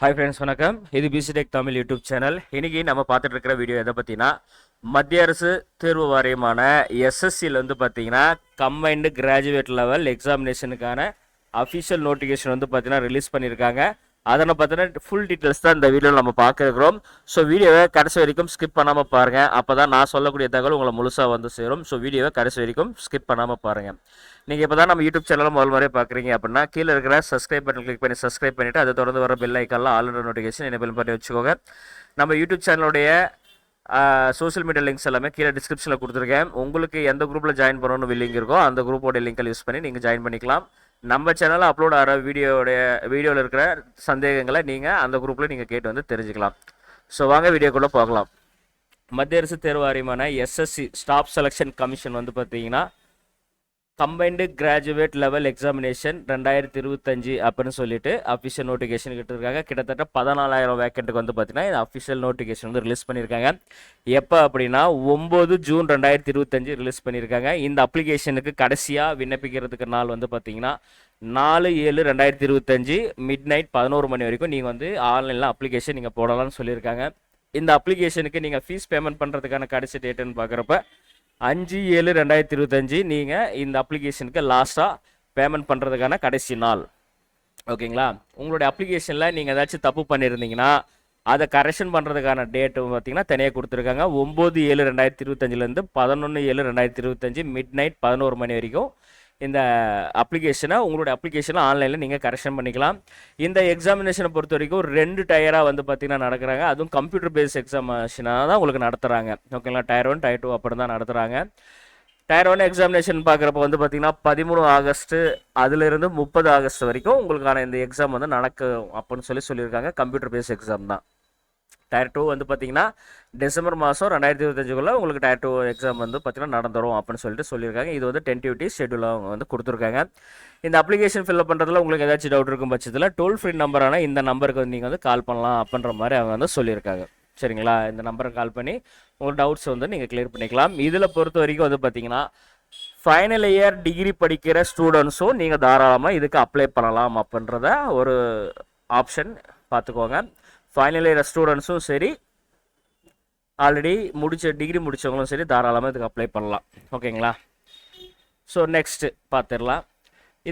Hi friends, வணக்கம். இது பிசிடெக் Tamil YouTube channel. இன்னைக்கு நம்ம பார்த்துட்டு இருக்கிற வீடியோ எதை பற்றினா, மத்திய அரசு தேர்வு வாரியமான எஸ்எஸ்சியில் வந்து பார்த்தீங்கன்னா கம்பைன்டு கிராஜுவேட் லெவல் எக்ஸாமினேஷனுக்கான அஃபிஷியல் நோட்டிஃபிகேஷன் வந்து பார்த்தீங்கன்னா ரிலீஸ் பண்ணியிருக்காங்க. அதனை பார்த்தீங்கன்னா ஃபுல் டீட்டெயில்ஸ் தான் இந்த வீடியோவில் நம்ம பார்க்குறோம். ஸோ வீடியோவை கடைசி வரைக்கும் ஸ்கிப் பண்ணாமல் பாருங்கள். அப்போ தான் நான் சொல்லக்கூடிய தகவல் உங்களை முழுசாக வந்து சேரும். ஸோ வீடியோவை கடைசி வரைக்கும் ஸ்கிப் பண்ணாமல் பாருங்கள். நீங்கள் இப்போ தான் நம்ம யூடியூப் சேனலில் முதல் முறையாக பார்க்குறீங்க அப்படின்னா கீழே இருக்கிற சப்ஸ்கிரைப் பட்டன் கிளிக் பண்ணி சப்ஸ்கிரைப் பண்ணிவிட்டு அதை தொடர்ந்து வர பெல் ஐக்கானில் ஆல் நோட்டிஃபிகேஷன் எனேபிள் பண்ணி வச்சுக்கோங்க. நம்ம யூடியூப் சேனலுடைய சோஷியல் மீடியா லிங்க்ஸ் எல்லாமே கீழே டிஸ்கிரிப்ஷனில் கொடுத்துருக்கேன். உங்களுக்கு எந்த குரூப்பில் ஜாயின் பண்ணணும்னு லிங்க் இருக்கோ அந்த குரூப்போட லிங்கை யூஸ் பண்ணி நீங்கள் ஜாயின் பண்ணிக்கலாம். நம்ம சேனலில் அப்லோட் ஆகிற வீடியோவில் இருக்கிற சந்தேகங்களை நீங்கள் அந்த குரூப்பில் நீங்கள் கேட்டு வந்து தெரிஞ்சுக்கலாம். ஸோ வாங்க வீடியோக்குள்ளே போகலாம். மத்திய அரசு தேர்வு வாரியமான எஸ்எஸ்சி ஸ்டாஃப் செலெக்ஷன் கமிஷன் வந்து பார்த்தீங்கன்னா கம்பைன்டு கிராஜுவேட் லெவல் எக்ஸாமினேஷன் 2025 அப்படின்னு சொல்லிட்டு அஃபிஷியல் நோட்டிஃபிகேஷன் கிட்டிருக்காங்க. கிட்டத்தட்ட 14,000 வேக்கெண்ட்டுக்கு வந்து பார்த்தீங்கன்னா இந்த அஃபிஷியல் நோட்டிஃபிகேஷன் வந்து ரிலீஸ் பண்ணியிருக்காங்க. எப்போ அப்படின்னா 9 ஜூன் 2025 ரிலீஸ் பண்ணியிருக்காங்க. இந்த அப்ளிகேஷனுக்கு கடைசியாக விண்ணப்பிக்கிறதுக்கு நாள் வந்து பார்த்தீங்கன்னா 4/7/2025 மிட் நைட் 11 மணி வரைக்கும் நீங்கள் வந்து ஆன்லைனில் அப்ளிகேஷன் நீங்கள் போடலாம்னு சொல்லியிருக்காங்க. இந்த அப்ளிகேஷனுக்கு நீங்கள் ஃபீஸ் பேமெண்ட் பண்ணுறதுக்கான கடைசி டேட்டுன்னு பார்க்குறப்ப 5/7/2025 நீங்கள் இந்த அப்ளிகேஷனுக்கு லாஸ்ட்டாக பேமெண்ட் பண்ணுறதுக்கான கடைசி நாள். ஓகேங்களா? உங்களுடைய அப்ளிகேஷனில் நீங்கள் ஏதாச்சும் தப்பு பண்ணியிருந்தீங்கன்னா அதை கரெக்ஷன் பண்ணுறதுக்கான டேட்டு பார்த்தீங்கன்னா தனியாக கொடுத்துருக்காங்க. 9/7/2025 11/7/2025 மிட் நைட் 11 மணி வரைக்கும் இந்த அப்ளிகேஷனை உங்களுடைய அப்ளிகேஷனை ஆன்லைனில் நீங்கள் கரெக்ஷன் பண்ணிக்கலாம். இந்த எக்ஸாமினேஷனை பொறுத்த வரைக்கும் 2 டயராக வந்து பார்த்திங்கன்னா நடக்கிறாங்க. அதுவும் கம்ப்யூட்டர் பேஸ்ட் எக்ஸாமினேஷனாக தான் உங்களுக்கு நடத்துகிறாங்க. ஓகேங்களா? டயர் 1 டயர் 2 அப்படி தான் நடத்துகிறாங்க. டயர் 1 எக்ஸாமினேஷன் பார்க்குறப்ப வந்து பார்த்திங்கன்னா 13 ஆகஸ்ட்டு அதிலிருந்து 30 ஆகஸ்ட் வரைக்கும் உங்களுக்கான இந்த எக்ஸாம் வந்து நடக்கும் அப்படின்னு சொல்லியிருக்காங்க. கம்ப்யூட்டர் பேஸ்ட் எக்ஸாம் தான். டயர் 2 வந்து பார்த்தீங்கன்னா டிசம்பர் மாதம் 2025 உங்களுக்கு டயர் 2 எக்ஸாம் வந்து பார்த்தீங்கன்னா நடந்துடும் அப்படின்னு சொல்லியிருக்காங்க. இது வந்து டென்டிவிட்டி ஷெட்யூல் அவங்க வந்து கொடுத்துருக்காங்க. இந்த அப்ளிகேஷன் ஃபில்அப் பண்ணுறதுல உங்களுக்கு ஏதாச்சும் டவுட் இருக்கும் பட்சத்தில் டோல் ஃப்ரீ நம்பரான இந்த நம்பருக்கு வந்து நீங்கள் வந்து கால் பண்ணலாம் அப்படின்ற மாதிரி அவங்க வந்து சொல்லியிருக்காங்க. சரிங்களா? இந்த நம்பருக்கு கால் பண்ணி உங்கள் டவுட்ஸ் வந்து நீங்கள் கிளியர் பண்ணிக்கலாம். இதில் பொறுத்த வரைக்கும் வந்து பார்த்தீங்கன்னா ஃபைனல் இயர் டிகிரி படிக்கிற ஸ்டூடெண்ட்ஸும் நீங்கள் தாராளமாக இதுக்கு அப்ளை பண்ணலாம் அப்படின்றத ஒரு ஆப்ஷன் பார்த்துக்கோங்க. ஃபைனல் இயர் ஸ்டூடெண்ட்ஸும் சரி, ஆல்ரெடி டிகிரி முடித்தவங்களும் சரி தாராளமாக இதுக்கு அப்ளை பண்ணலாம். ஓகேங்களா? ஸோ நெக்ஸ்ட்டு பார்த்துடலாம்.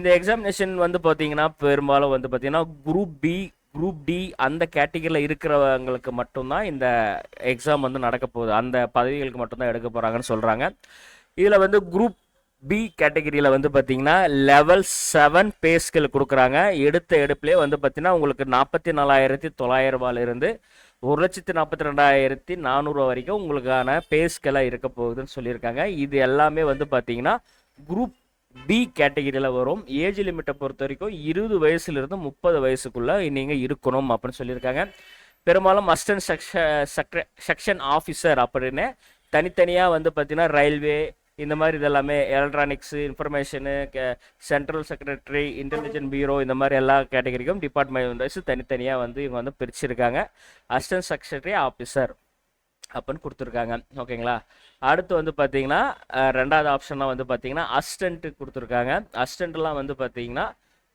இந்த எக்ஸாமினேஷன் வந்து பார்த்தீங்கன்னா பெரும்பாலும் வந்து பார்த்தீங்கன்னா குரூப் டி அந்த கேட்டகரியில் இருக்கிறவங்களுக்கு மட்டும்தான் இந்த எக்ஸாம் வந்து நடக்க போகுது. அந்த பதவிகளுக்கு மட்டும்தான் எடுக்க போகிறாங்கன்னு சொல்கிறாங்க. இதில் வந்து குரூப் பி கேட்டகரியில் வந்து பார்த்தீங்கன்னா லெவல் 7 பே ஸ்கேல் கொடுக்குறாங்க. எடுப்பிலே வந்து பார்த்தீங்கன்னா உங்களுக்கு 44,900 இருந்து 1,42,400 வரைக்கும் உங்களுக்கான பே ஸ்கேலாக இருக்க போகுதுன்னு சொல்லியிருக்காங்க. இது எல்லாமே வந்து பார்த்தீங்கன்னா குரூப் பி கேட்டகரியில் வரும். ஏஜ் லிமிட்டை பொறுத்த வரைக்கும் 20 வயசுலேருந்து 30 வயசுக்குள்ளே நீங்கள் இருக்கணும் அப்படின்னு சொல்லியிருக்காங்க. பெரும்பாலும் அசிஸ்டன்ட் செக்ஷன் ஆஃபீஸர் அப்படின்னு தனித்தனியாக வந்து பார்த்தீங்கன்னா ரயில்வே இந்த மாதிரி இதெல்லாமே electronics, information, central secretary, intelligent bureau இந்த மாதிரி எல்லா கேட்டகரிக்கும் டிபார்ட்மெண்ட் வைஸ் தனித்தனியாக வந்து இவங்க வந்து பிரிச்சிருக்காங்க. அசிஸ்டன்ட் செக்ரட்டரி ஆஃபீஸர் அப்படின்னு கொடுத்துருக்காங்க. ஓகேங்களா? அடுத்து வந்து பார்த்தீங்கன்னா ரெண்டாவது ஆப்ஷனாக வந்து பார்த்தீங்கன்னா அசிஸ்டண்ட்டு கொடுத்துருக்காங்க. அசிஸ்டண்ட்லாம் வந்து பார்த்தீங்கன்னா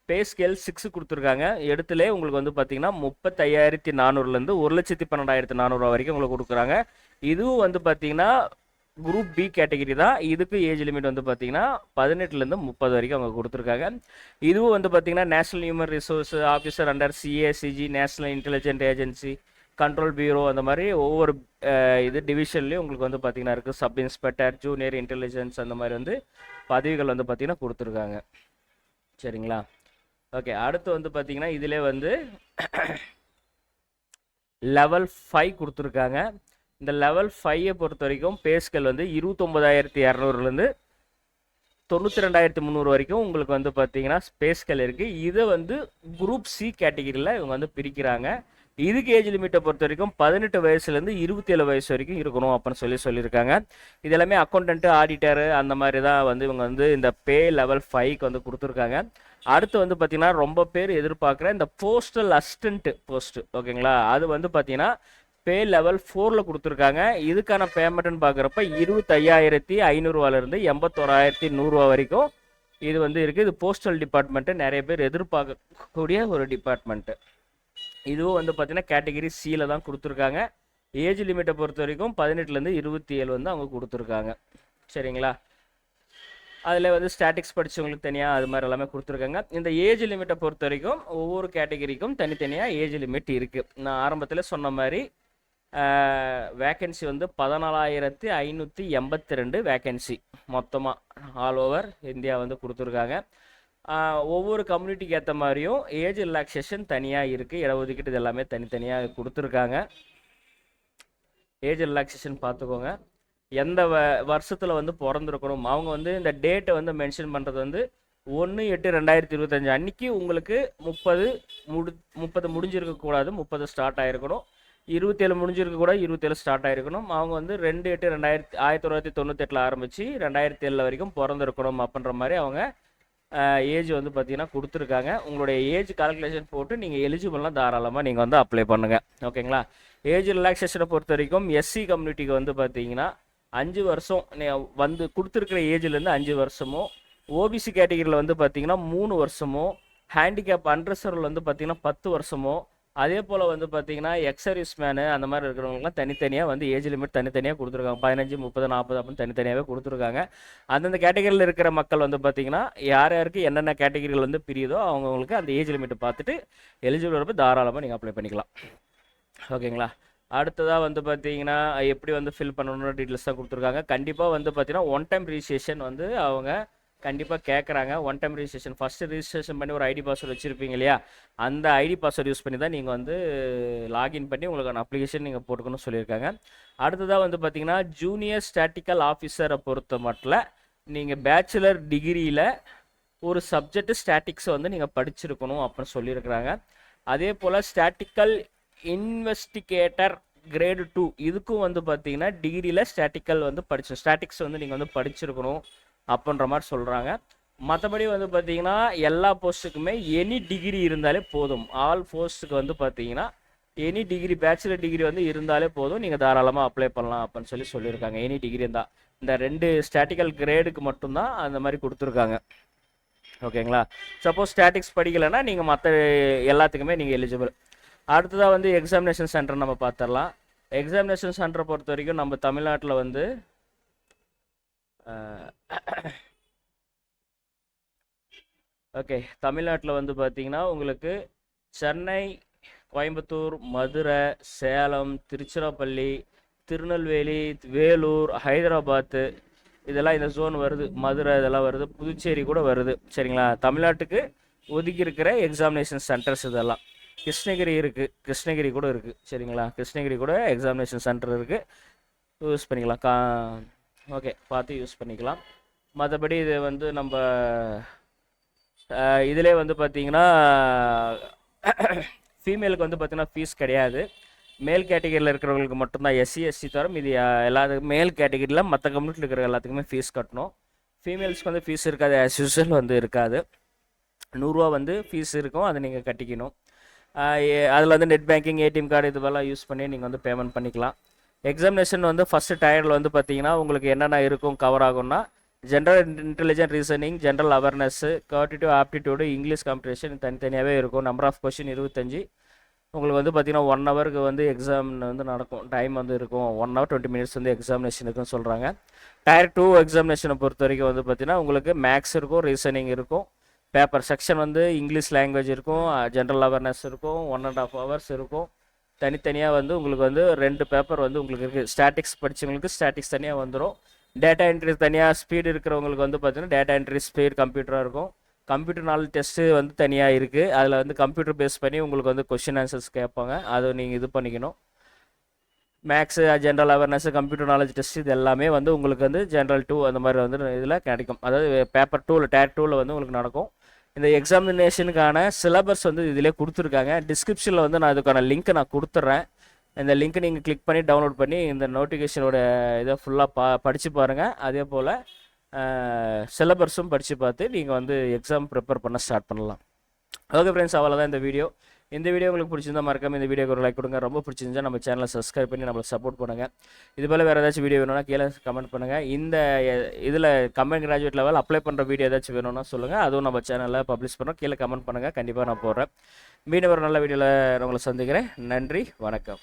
பே ஸ்கேல் 6 கொடுத்துருக்காங்க. எடுத்துலே உங்களுக்கு வந்து பார்த்தீங்கன்னா 35,400 1,12,400 வரைக்கும் உங்களுக்கு கொடுக்குறாங்க. இதுவும் வந்து பார்த்தீங்கன்னா குரூப் பி கேட்டகரி தான். இதுக்கு ஏஜ் லிமிட் வந்து பார்த்தீங்கன்னா 18 30 வரைக்கும் அவங்க கொடுத்துருக்காங்க. இதுவும் வந்து பார்த்தீங்கன்னா national human resource officer under CACG, national intelligent agency, control bureau அந்த மாதிரி ஒவ்வொரு இது டிவிஷன்லேயும் உங்களுக்கு வந்து பார்த்தீங்கன்னா இருக்குது. சப் இன்ஸ்பெக்டர், ஜூனியர் இன்டெலிஜென்ஸ் அந்த மாதிரி வந்து பதவிகள் வந்து பார்த்தீங்கன்னா கொடுத்துருக்காங்க. சரிங்களா? ஓகே. அடுத்து வந்து பார்த்தீங்கன்னா இதிலே வந்து லெவல் 5 கொடுத்துருக்காங்க. இந்த லெவல் 5 பொறுத்த வரைக்கும் பே ஸ்கேல் வந்து 29,200 92,300 வரைக்கும் உங்களுக்கு வந்து பார்த்தீங்கன்னா பே ஸ்கேல் இருக்குது. இதை வந்து குரூப் சி கேட்டகரியில் இவங்க வந்து பிரிக்கிறாங்க. இதுக்கு ஏஜ் லிமிட்டை பொறுத்த வரைக்கும் 18 வயசுலேருந்து 27 வயசு வரைக்கும் இருக்கணும் அப்படின்னு சொல்லியிருக்காங்க. இது எல்லாமே அக்கௌண்டன்ட்டு, ஆடிட்டரு அந்த மாதிரி தான் வந்து இவங்க வந்து இந்த பே லெவல் 5க்கு வந்து கொடுத்துருக்காங்க. அடுத்து வந்து பார்த்தீங்கன்னா ரொம்ப பேர் எதிர்பார்க்குற இந்த போஸ்டல் அசிஸ்டன்ட் போஸ்ட்டு. ஓகேங்களா? அது வந்து பார்த்தீங்கன்னா பே லெவல் 4ல் கொடுத்துருக்காங்க. இதுக்கான பேமெண்ட்னு பார்க்குறப்ப 25,500 81,100 வரைக்கும் இது வந்து இருக்குது. இது போஸ்டல் டிபார்ட்மெண்ட்டு நிறைய பேர் எதிர்பார்க்கக்கூடிய ஒரு டிபார்ட்மெண்ட்டு. இதுவும் வந்து பார்த்தீங்கன்னா கேட்டகிரி சியில் தான் கொடுத்துருக்காங்க. ஏஜ் லிமிட்டை பொறுத்த வரைக்கும் 18லேருந்து 27 வந்து அவங்க கொடுத்துருக்காங்க. சரிங்களா? அதில் வந்து ஸ்டாட்டிக்ஸ் படித்தவங்களுக்கு தனியாக அது மாதிரி எல்லாமே கொடுத்துருக்காங்க. இந்த ஏஜ் லிமிட்டை பொறுத்த வரைக்கும் ஒவ்வொரு கேட்டகிரிக்கும் தனித்தனியாக ஏஜ் லிமிட் இருக்குது. நான் ஆரம்பத்தில் சொன்ன மாதிரி வேக்கன்சி வந்து 14,582 வேக்கன்சி மொத்தமாக ஆல் ஓவர் இந்தியா வந்து கொடுத்துருக்காங்க. ஒவ்வொரு கம்யூனிட்டிக்கு ஏற்ற மாதிரியும் ஏஜ் ரிலாக்ஸேஷன் தனியாக இருக்குது. இடஒதுக்கீடு இது எல்லாமே தனித்தனியாக கொடுத்துருக்காங்க. ஏஜ் ரிலாக்ஸேஷன் பார்த்துக்கோங்க. எந்த வருஷத்தில் வந்து பிறந்திருக்கணும், அவங்க வந்து இந்த டேட்டை வந்து மென்ஷன் பண்ணுறது வந்து 1/8/2025 அன்றைக்கி உங்களுக்கு 30 முடிஞ்சிருக்கக்கூடாது, 30 ஸ்டார்ட் ஆகிருக்கணும். 27 முடிஞ்சிருக்க கூட 27 ஸ்டார்ட் ஆகிருக்கணும். அவங்க வந்து 2/8/1998 ஆரம்பித்து 2007 வரைக்கும் பிறந்திருக்கணும் அப்படின்ற மாதிரி அவங்க ஏஜ் வந்து பார்த்தீங்கன்னா கொடுத்துருக்காங்க. உங்களுடைய ஏஜ் கால்குலேஷன் போட்டு நீங்கள் எலிஜிபிள்லாம் தாராளமாக நீங்கள் வந்து அப்ளை பண்ணுங்கள். ஓகேங்களா? ஏஜ் ரிலாக்ஸேஷனை பொறுத்த வரைக்கும் எஸ்சி கம்யூனிட்டிக்கு வந்து பார்த்தீங்கன்னா 5 வருஷம் வந்து கொடுத்துருக்கிற ஏஜ்லேருந்து 5 வருஷமோ, ஓபிசி கேட்டகிரியில் வந்து பார்த்தீங்கன்னா 3 வருஷமோ, ஹேண்டிகேப் அன்ரிசர்வில் வந்து பார்த்தீங்கன்னா 10 வருஷமோ, அதே போல் வந்து பார்த்தீங்கன்னா எக்ஸர்வீஸ் மேனு அந்த மாதிரி இருக்கிறவங்களுக்குலாம் தனித்தனியாக வந்து ஏஜ் லிமிட் தனித்தனியாக கொடுத்துருக்காங்க. 15, 30, 40 அப்படின்னு தனித்தனியாகவே கொடுத்துருக்காங்க. அந்தந்த கேட்டகிரியில் இருக்கிற மக்கள் வந்து பார்த்தீங்கன்னா யார் யாருக்கு என்னென்ன கேட்டகிரியில் வந்து பிரியுதோ அவங்களுக்கு அந்த ஏஜ் லிமிட்டை பார்த்துட்டு எலிஜிபிள் இருப்ப தாராளமாக நீங்கள் அப்ளை பண்ணிக்கலாம். ஓகேங்களா? அடுத்ததாக வந்து பார்த்தீங்கன்னா எப்படி வந்து ஃபில் பண்ணணும்னு டீட்டெயில்ஸ் தான் கொடுத்துருக்காங்க. கண்டிப்பாக வந்து பார்த்தீங்கன்னா ஒன் டைம் ரிஜிஸ்ட்ரேஷன் வந்து அவங்க கண்டிப்பாக கேட்குறாங்க. One time registration first registration பண்ணி ஒரு ஐடி பாஸ்வேர்டு வச்சுருப்பீங்க இல்லையா, அந்த ஐடி பாஸ்வேர்டு யூஸ் பண்ணி தான் நீங்கள் வந்து லாகின் பண்ணி உங்களுக்கான அப்ளிகேஷன் நீங்கள் போட்டுக்கணும்னு சொல்லியிருக்காங்க. அடுத்ததாக வந்து பார்த்தீங்கன்னா ஜூனியர் ஸ்டாட்டிக்கல் ஆஃபீஸரை பொறுத்த மட்டும் நீங்கள் பேச்சுலர் டிகிரியில் ஒரு சப்ஜெக்ட் ஸ்டாட்டிக்ஸை வந்து நீங்கள் படிச்சிருக்கணும் அப்படின்னு சொல்லியிருக்கிறாங்க. அதே போல் ஸ்டாட்டிக்கல் இன்வெஸ்டிகேட்டர் கிரேடு 2 இதுக்கும் வந்து பார்த்தீங்கன்னா டிகிரியில் ஸ்டாட்டிக்கல் வந்து ஸ்டாட்டிக்ஸ் வந்து நீங்கள் வந்து படிச்சிருக்கணும் அப்படின்ற மாதிரி சொல்கிறாங்க. மற்றபடி வந்து பார்த்தீங்கன்னா எல்லா போஸ்ட்டுக்குமே எனி டிகிரி இருந்தாலே போதும். ஆல் போஸ்ட்டுக்கு வந்து பார்த்தீங்கன்னா எனி டிகிரி பேச்சுலர் டிகிரி வந்து இருந்தாலே போதும், நீங்கள் தாராளமாக அப்ளை பண்ணலாம் அப்படின்னு சொல்லியிருக்காங்க. எனி டிகிரி இருந்தால் இந்த 2 ஸ்டாட்டிக்கல் கிரேடுக்கு மட்டும்தான் அந்த மாதிரி கொடுத்துருக்காங்க. ஓகேங்களா? சப்போஸ் ஸ்டாட்டிக்ஸ் படிக்கலைன்னா நீங்கள் மற்ற எல்லாத்துக்குமே நீங்கள் எலிஜிபிள். அடுத்ததாக வந்து எக்ஸாமினேஷன் சென்டர் நம்ம பார்த்துடலாம். எக்ஸாமினேஷன் சென்டரை பொறுத்த வரைக்கும் நம்ம தமிழ்நாட்டில் வந்து ஓகே தமிழ்நாட்டில் வந்து பார்த்தீங்கன்னா உங்களுக்கு சென்னை, கோயம்புத்தூர், மதுரை, சேலம், திருச்சிராப்பள்ளி, திருநெல்வேலி, வேலூர், ஹைதராபாத்து இதெல்லாம் இந்த ஜோன் வருது. மதுரை இதெல்லாம் வருது, புதுச்சேரி கூட வருது. சரிங்களா? தமிழ்நாட்டுக்கு ஒதுக்கி இருக்கிற எக்ஸாமினேஷன் சென்டர்ஸ் இதெல்லாம். கிருஷ்ணகிரி இருக்குது, கிருஷ்ணகிரி கூட இருக்குது. சரிங்களா? கிருஷ்ணகிரி கூட எக்ஸாமினேஷன் சென்டர் இருக்குது, யூஸ் பண்ணிக்கலாம். ஓகே, பார்த்து யூஸ் பண்ணிக்கலாம். மற்றபடி இது வந்து நம்ம இதிலே வந்து பார்த்திங்கன்னா ஃபீமேலுக்கு வந்து பார்த்திங்கன்னா ஃபீஸ் கிடையாது. மேல் கேட்டகிரியில் இருக்கிறவங்களுக்கு மட்டும்தான், எஸ்சி எஸ்சி தவிர இது எல்லாத்துக்கும் மேல் கேட்டகிரியில் மற்ற கம்யூனிட்டியில் இருக்கிற எல்லாத்துக்குமே ஃபீஸ் கட்டணும். ஃபீமேல்ஸ்க்கு வந்து ஃபீஸ் இருக்காது, ஆஸ் யூஸ்வல் வந்து இருக்காது. 100 ரூபா வந்து ஃபீஸ் இருக்கும், அதை நீங்கள் கட்டிக்கணும். அதில் வந்து நெட் பேங்கிங், ஏடிஎம் கார்டு இதுவெல்லாம் யூஸ் பண்ணி நீங்கள் வந்து பேமெண்ட் பண்ணிக்கலாம். எக்ஸாமினேஷன் வந்து ஃபஸ்ட்டு டயரில் வந்து பார்த்தீங்கன்னா உங்களுக்கு என்னென்ன இருக்கும் கவர் ஆகும்னா general intelligent reasoning, general awareness, quantitative aptitude, English competition தனித்தனியாகவே இருக்கும். Number of question 25. உங்களுக்கு வந்து பார்த்திங்கன்னா 1 ஹவருக்கு வந்து எக்ஸாம் வந்து நடக்கும், டைம் வந்து இருக்கும். 1 hour 20 minutes வந்து எக்ஸாமினேஷன் இருக்குன்னு சொல்கிறாங்க. டயர் 2 எக்ஸாமினேஷனை பொறுத்த வரைக்கும் வந்து பார்த்திங்கன்னா உங்களுக்கு மேக்ஸ் இருக்கும், ரீசனிங் இருக்கும், பேப்பர் செக்ஷன் வந்து இங்கிலீஷ் லாங்குவேஜ் இருக்கும், ஜென்ரல் அவேர்னஸ் இருக்கும், 1.5 hours இருக்கும். தனித்தனியாக வந்து உங்களுக்கு வந்து 2 பேப்பர் வந்து உங்களுக்கு இருக்குது. ஸ்டாட்டிக்ஸ் படித்தவங்களுக்கு ஸ்டாட்டிக்ஸ் தனியாக வந்துடும். டேட்டா என்ட்ரி தனியாக, ஸ்பீடு இருக்கிறவங்களுக்கு வந்து பார்த்திங்கன்னா டேட்டா என்ட்ரி ஸ்பீடு கம்ப்யூட்டராக இருக்கும். கம்ப்யூட்டர் நாலேஜ் டெஸ்ட்டு வந்து தனியாக இருக்குது. அதில் வந்து கம்ப்யூட்டர் பேஸ் பண்ணி உங்களுக்கு வந்து கொஷின் ஆன்சர்ஸ் கேட்பாங்க, அதை நீங்கள் இது பண்ணிக்கணும். Maths, general awareness, computer knowledge test இது எல்லாமே வந்து உங்களுக்கு வந்து ஜென்ரல் 2 அந்த மாதிரி வந்து இதில் கிடைக்கும். அதாவது பேப்பர் 2 டயர் 2 வந்து உங்களுக்கு நடக்கும். இந்த எக்ஸாமினேஷனுக்கான சிலபஸ் வந்து இதிலே கொடுத்துருக்காங்க. டிஸ்கிரிப்ஷனில் வந்து நான் இதுக்கான லிங்க்கை நான் கொடுத்துட்றேன். இந்த லிங்க்கை நீங்கள் கிளிக் பண்ணி டவுன்லோட் பண்ணி இந்த நோட்டிஃபிகேஷனோட இதை ஃபுல்லாக படித்து பாருங்கள். அதே போல் சிலபஸும் படித்து பார்த்து நீங்கள் வந்து எக்ஸாம் ப்ரிப்பேர் பண்ண ஸ்டார்ட் பண்ணலாம். ஓகே ஃப்ரெண்ட்ஸ், அவ்வளோதான் இந்த வீடியோ. இந்த வீடியோ உங்களுக்கு பிடிச்சிருந்தா மறக்காம இந்த வீடியோக்கு ஒரு லைக் கொடுங்க. ரொம்ப பிடிச்சிருந்தா நம்ம சேனலை சப்ஸ்கிரைப் பண்ணி நம்மளை சப்போர்ட் பண்ணுங்கள். இது போல் வேறு ஏதாச்சும் வீடியோ வேணும்னா கீழே கமெண்ட் பண்ணுங்கள். இந்த இதில் கம்பைன் கிராஜுவேட் லெவல் அப்ளை பண்ணுற வீடியோ ஏதாச்சும் வேணும்னா சொல்லுங்கள். அதுவும் நம்ம சேனலில் பப்ளிஷ் பண்ணுறோம். கீழே கமெண்ட் பண்ணுங்கள். கண்டிப்பாக நான் போடுறேன். மீண்டும் ஒரு நல்ல வீடியோவில் உங்களை சந்திக்கிறேன். நன்றி, வணக்கம்.